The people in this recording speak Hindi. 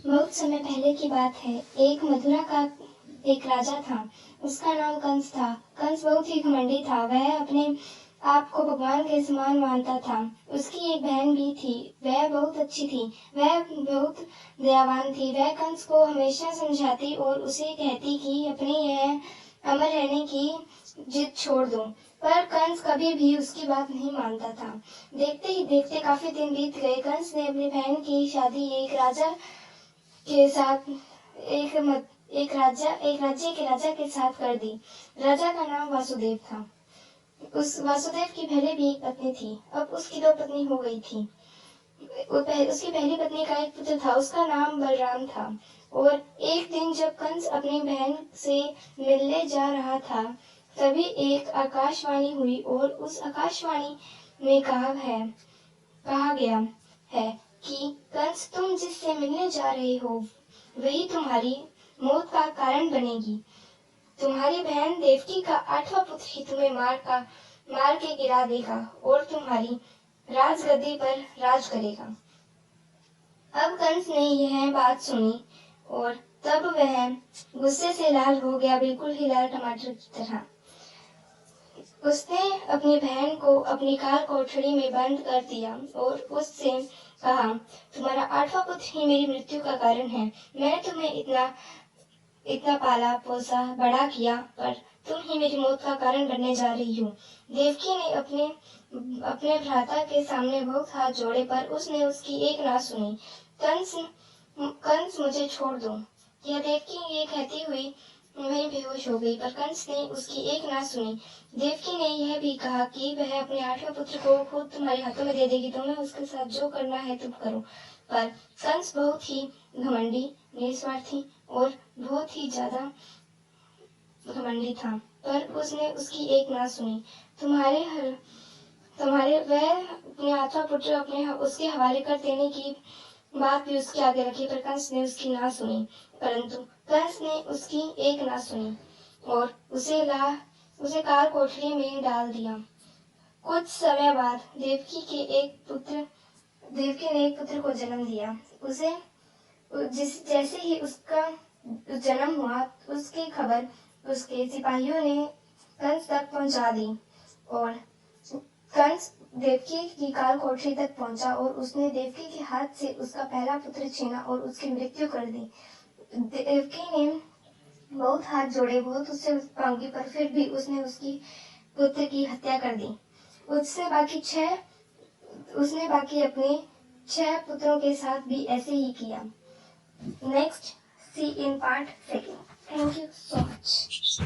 बहुत समय पहले की बात है। एक मथुरा का एक राजा था। उसका नाम कंस था। कंस बहुत ही घमंडी था। वह अपने आप को भगवान के समान मानता था। उसकी एक बहन भी थी। वह बहुत अच्छी थी। वह बहुत दयावान थी। वह कंस को हमेशा समझाती और उसे कहती कि अपनी यह अमर रहने की जिद छोड़ दो। पर कंस कभी भी उसकी बात नहीं मानता था। देखते ही देखते काफी दिन बीत गए। कंस ने अपनी बहन की शादी एक राजा के साथ एक राज्य के राजा के साथ कर दी। राजा का नाम वासुदेव था। उस वासुदेव की पहले भी एक पत्नी थी। अब उसकी दो पत्नी हो गई थी। उसकी पहली पत्नी का एक पुत्र था। उसका नाम बलराम था। और एक दिन जब कंस अपनी बहन से मिलने जा रहा था, तभी एक आकाशवाणी हुई और उस आकाशवाणी में कहा गया है कि कंस, तुम जिससे मिलने जा रहे हो वही तुम्हारी मौत का कारण बनेगी। तुम्हारी बहन देवकी का 8वां पुत्र ही तुम्हें मार के गिरा देगा और तुम्हारी राजगद्दी पर राज करेगा। अब कंस ने यह बात सुनी और तब वह गुस्से से लाल हो गया, बिल्कुल ही लाल टमाटर की तरह। उसने अपनी बहन को अपनी काल कोठरी में बंद कर दिया और उससे कहा, तुम्हारा 8वां पुत्र ही मेरी मृत्यु का कारण है। मैंने तुम्हें इतना पाला पोसा बड़ा किया, पर तुम ही मेरी मौत का कारण बनने जा रही हो। देवकी ने अपने भ्राता के सामने बहुत हाथ जोड़े, पर उसने उसकी एक ना सुनी। कंस मुझे छोड़ दो, यह देवकी ये कहती हुई वहीं बेहोश हो गई, पर कंस ने उसकी एक ना सुनी। देवकी ने यह भी कहा कि वह अपने 8वें पुत्र को खुद तुम्हारे हाथों में दे देगी, तुम्हें उसके साथ जो करना है तुम करो। पर कंस बहुत ही घमंडी, निस्वार्थी और बहुत ही ज्यादा घमंडी था, पर उसने उसकी एक ना सुनी। तुम्हारे वह अपने 8वां पुत्र उसके हवाले कर देने की बात भी उसके आगे रखी, पर कंस ने उसकी ना सुनी। परंतु कंस ने उसकी एक ना सुनी और उसे काल कोठरी में डाल दिया। कुछ समय बाद देवकी ने एक पुत्र को जन्म दिया। जैसे ही उसका जन्म हुआ, उसकी खबर उसके सिपाहियों ने कंस तक पहुंचा दी और कंस देवकी की काल कोठरी तक पहुंचा और उसने देवकी के हाथ से उसका पहला पुत्र छीना और उसकी मृत्यु कर दी। देवकी ने बहुत हाथ जोड़े, बहुत उससे मांगी, पर फिर भी उसने उसकी पुत्र की हत्या कर दी। उसने बाकी अपने 6 पुत्रों के साथ भी ऐसे ही किया। Next see in part 2. Thank you so much.